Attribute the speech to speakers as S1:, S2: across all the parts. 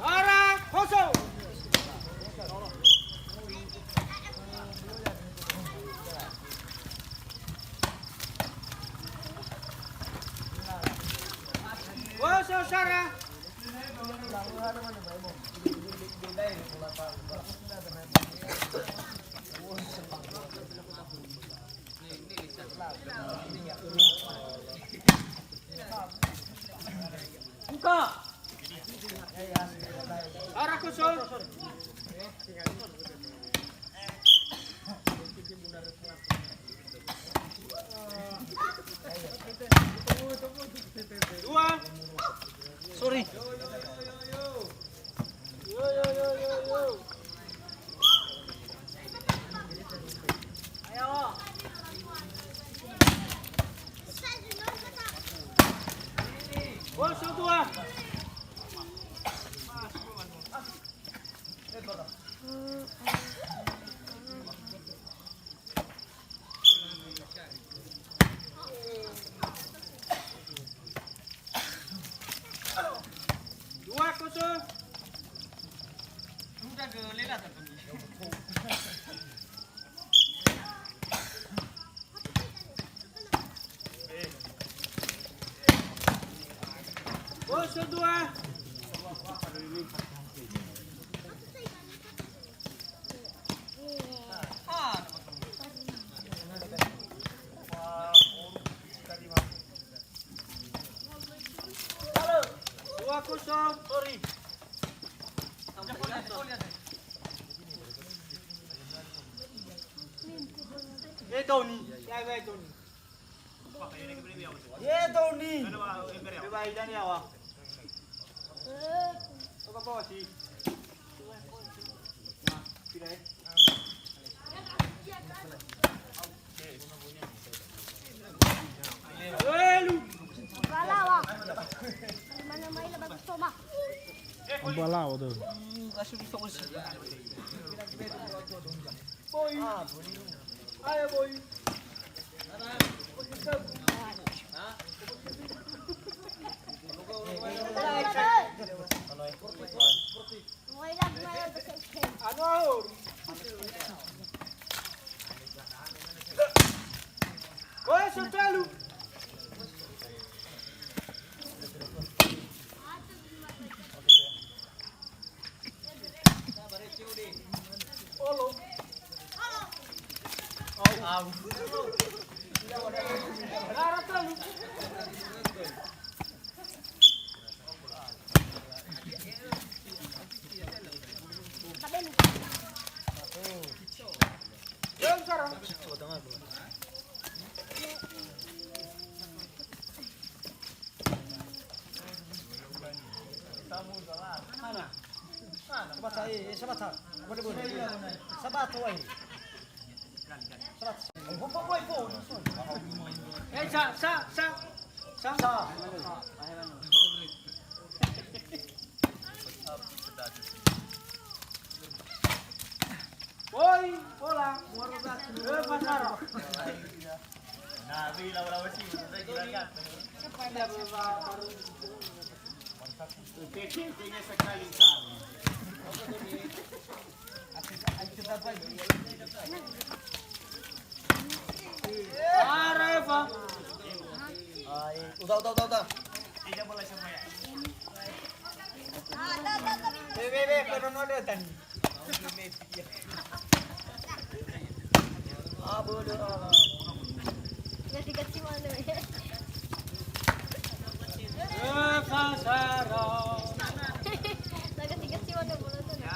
S1: Sarah kosong. Kosong Sarah. Buka. Arah kosong. Dua. Sorry. Yo. Ayo. Kosong dua. Dua kosong. Udah gelelah tuh. Kosong dua. Dua kosong. Sorry. Tony. Tony. Tony. Bye jani awa. Apa bawa sih? Pilih. Lu.
S2: Balawa. Mana mai lepas soma.
S3: Balawa tuh.
S1: Kasih fokus. Boy. Ayo boy. Kosong terlalu. Boy, bola, pasar. Nah, bila sih, saya jelaskan. Tinggi sekali sana. Areva. Udah. Tidak boleh semua ya. Bebe, pero no ada tadi. Bodoh.
S2: Ya dikasih mana ya?
S1: Pasara.
S2: Lagi dikasih mana bola tuh? Ya.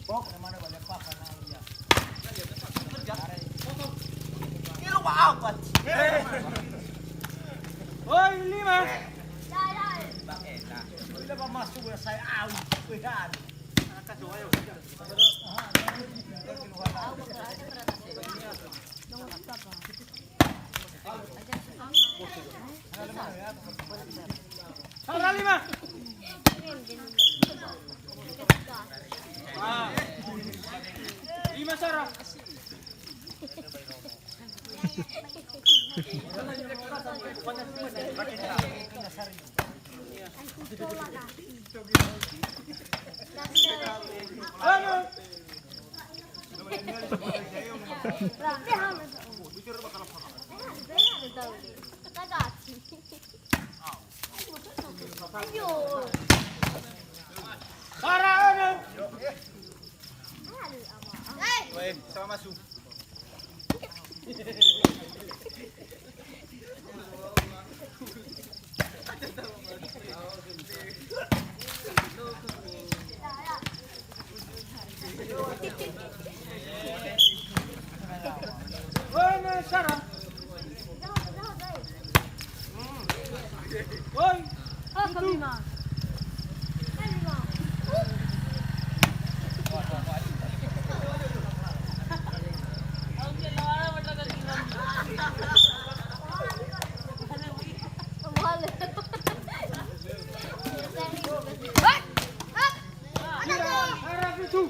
S1: Bok, mana boleh pakai ya? Kilo apa? Oi, lima. Bila ba masuk ya saya awi, kuihan. Salah lima. sari.
S2: Aku tolak kaki.
S1: Ano?
S2: Berarti harus. Ada tahu deh. Ragazzi. Ayo.
S1: Para ano?
S4: Weh, sama masuk.
S1: Ano, Sarah? Oi,
S2: Oh, Kamima. Kamima.
S1: harap itu.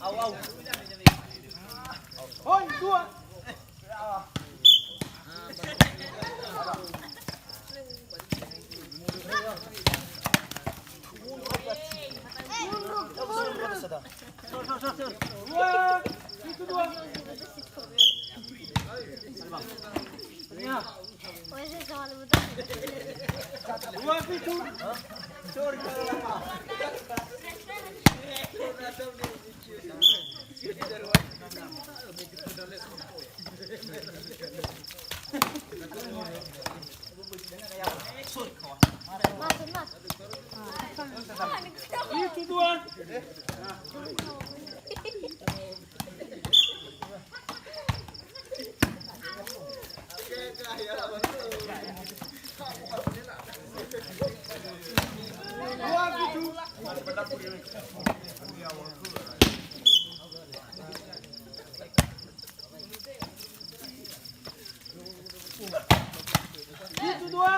S4: Au.
S1: Oi, dua. Dua, itu dua. Ya, dua itu.
S4: Sorry kalau lama.
S1: Itu dua. Dua itu. Itu dua.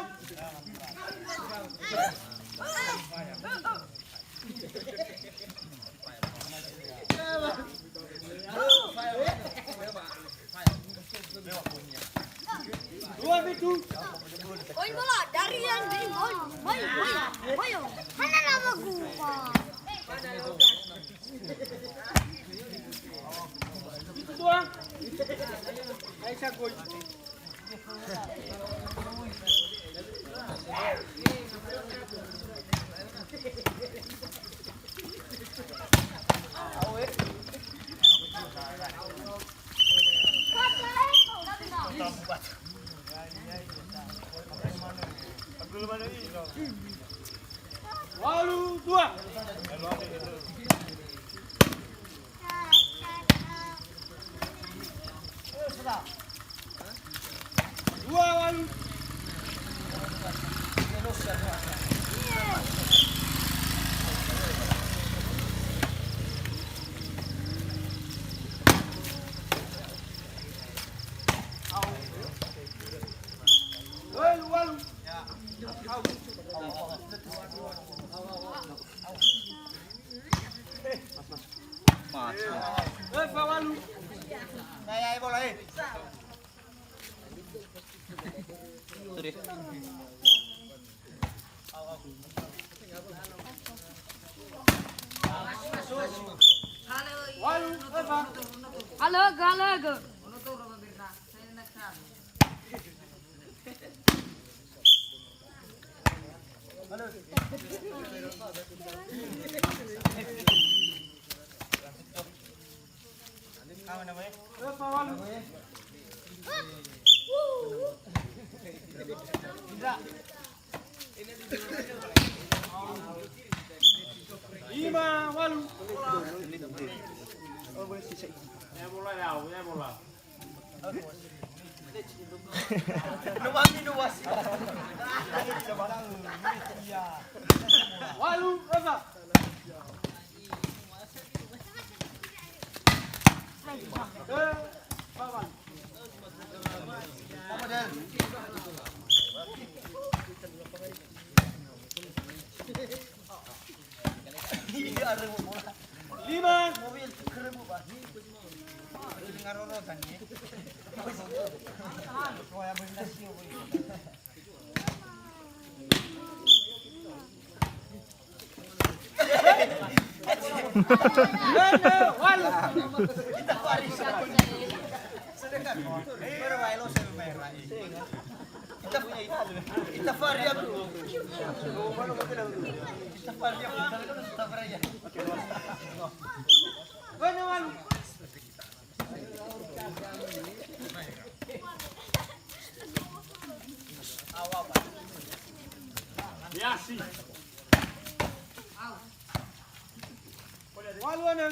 S1: Dua itu.
S2: Oi bola dari yang dari boyo. Mana nama gua?
S1: Itu dua. Aisyah gol. Walu dua. Dua walu. Walu. Walu.
S4: Ay, bola eh. Tuh.
S1: Walu.
S2: Halo.
S4: Kamu namanya?
S1: Walu. Lima walu.
S4: Lumayan luas.
S1: Walu apa? Pawan.
S4: Kamu dan.
S1: 5.
S4: Mobil kerebu ba? Ini ngarorotan ni. Kau yang bernasio boy.
S1: 8.
S4: Kita pari sa. Sedekah. Pero bailo sa merah. Kita punya itu. Kita pari ya bro. Kita pari ya. Kita pari ya.
S1: Bueno, walu. Ya sih. Walu ana.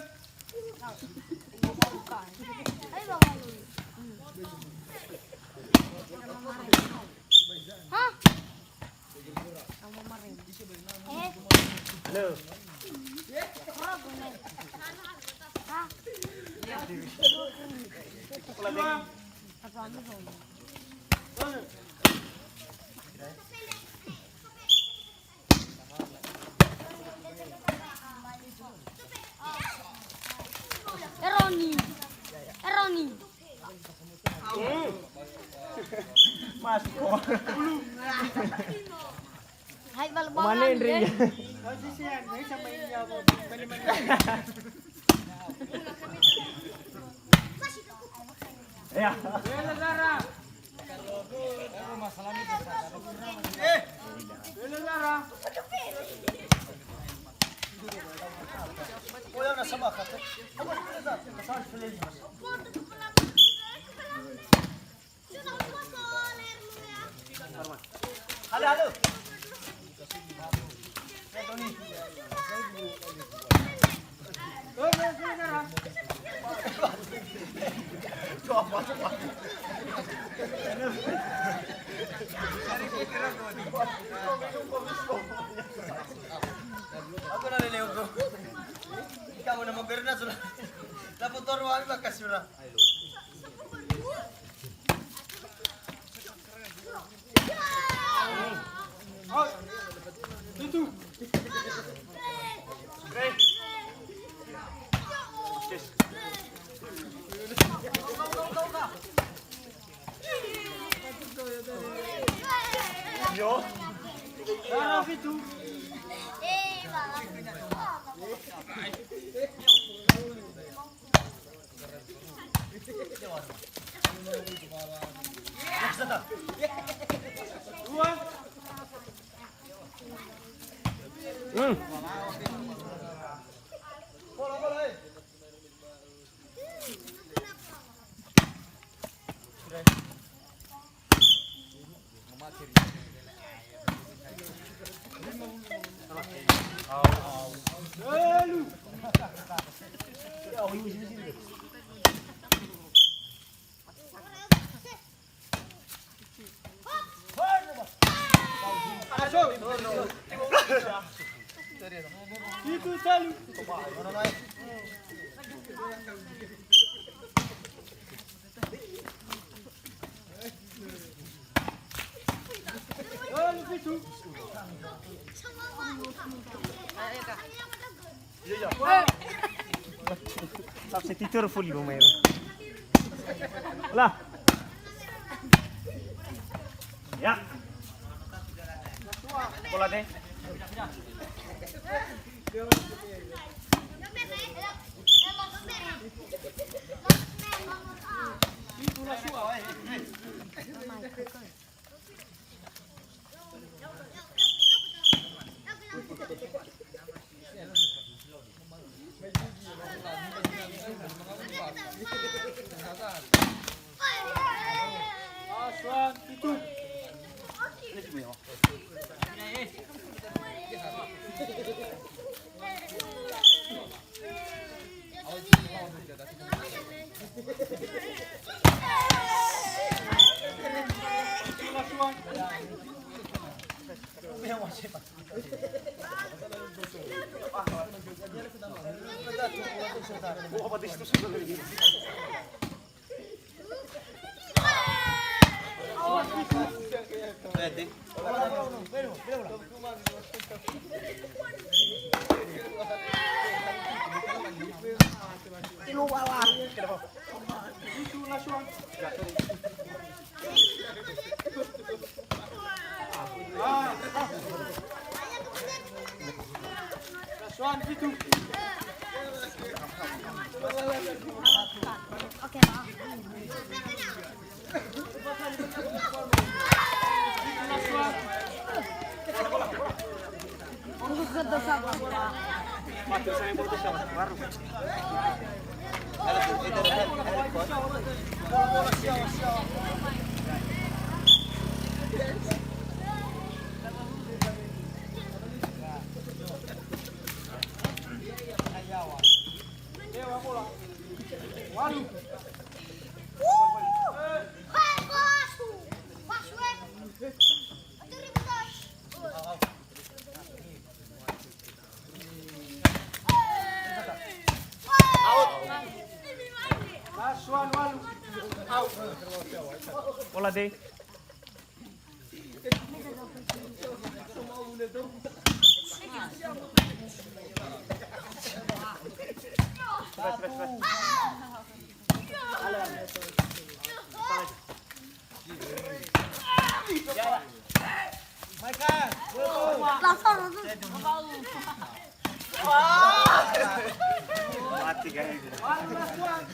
S2: Ayo bang walu. Hah? Kamu marin.
S3: Halo.
S2: Kurang bener. Hah?
S1: 5.
S2: Apa anu bang? Eroni.
S3: Mas kok.
S2: Hai balbang.
S3: Mana Indri?
S1: Konsisten, ini sama ini ya,
S3: Ya.
S1: Bela Zara. Bela Zara.
S4: Kau yang nak sama kata. Pasal filem. Halo. Tony.
S1: Bela Zara.
S4: Coba. Aku nak leleo bro. Ikaw na maberna sudah. Dapat toro kami makasura.
S1: Oh. Itu.
S3: Yo.
S1: Zara itu. Dua.
S4: Bola.
S1: Lalu. Masuk. Itu selalu. Lalu itu.
S3: Substitutor full lumayan. Lah. Ya. Bola deh.
S1: Aswan itu.
S4: Pwede.
S1: Itu last one. Last one, itu.
S2: Oke, maaf.
S1: Last one. Mati saya putus sama baru. Dewa bola. Walu.
S2: Hei, bos. Bos, weh. Aduh, ribut, bos.
S1: Last one, Walu. Out.
S3: Bola deh.
S2: Langsung.
S3: Mati guys.
S1: Walu, last one.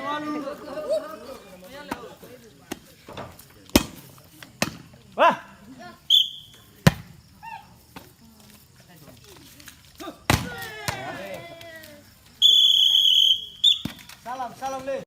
S1: Walu.
S3: Wah.
S4: Salam, salam, Le.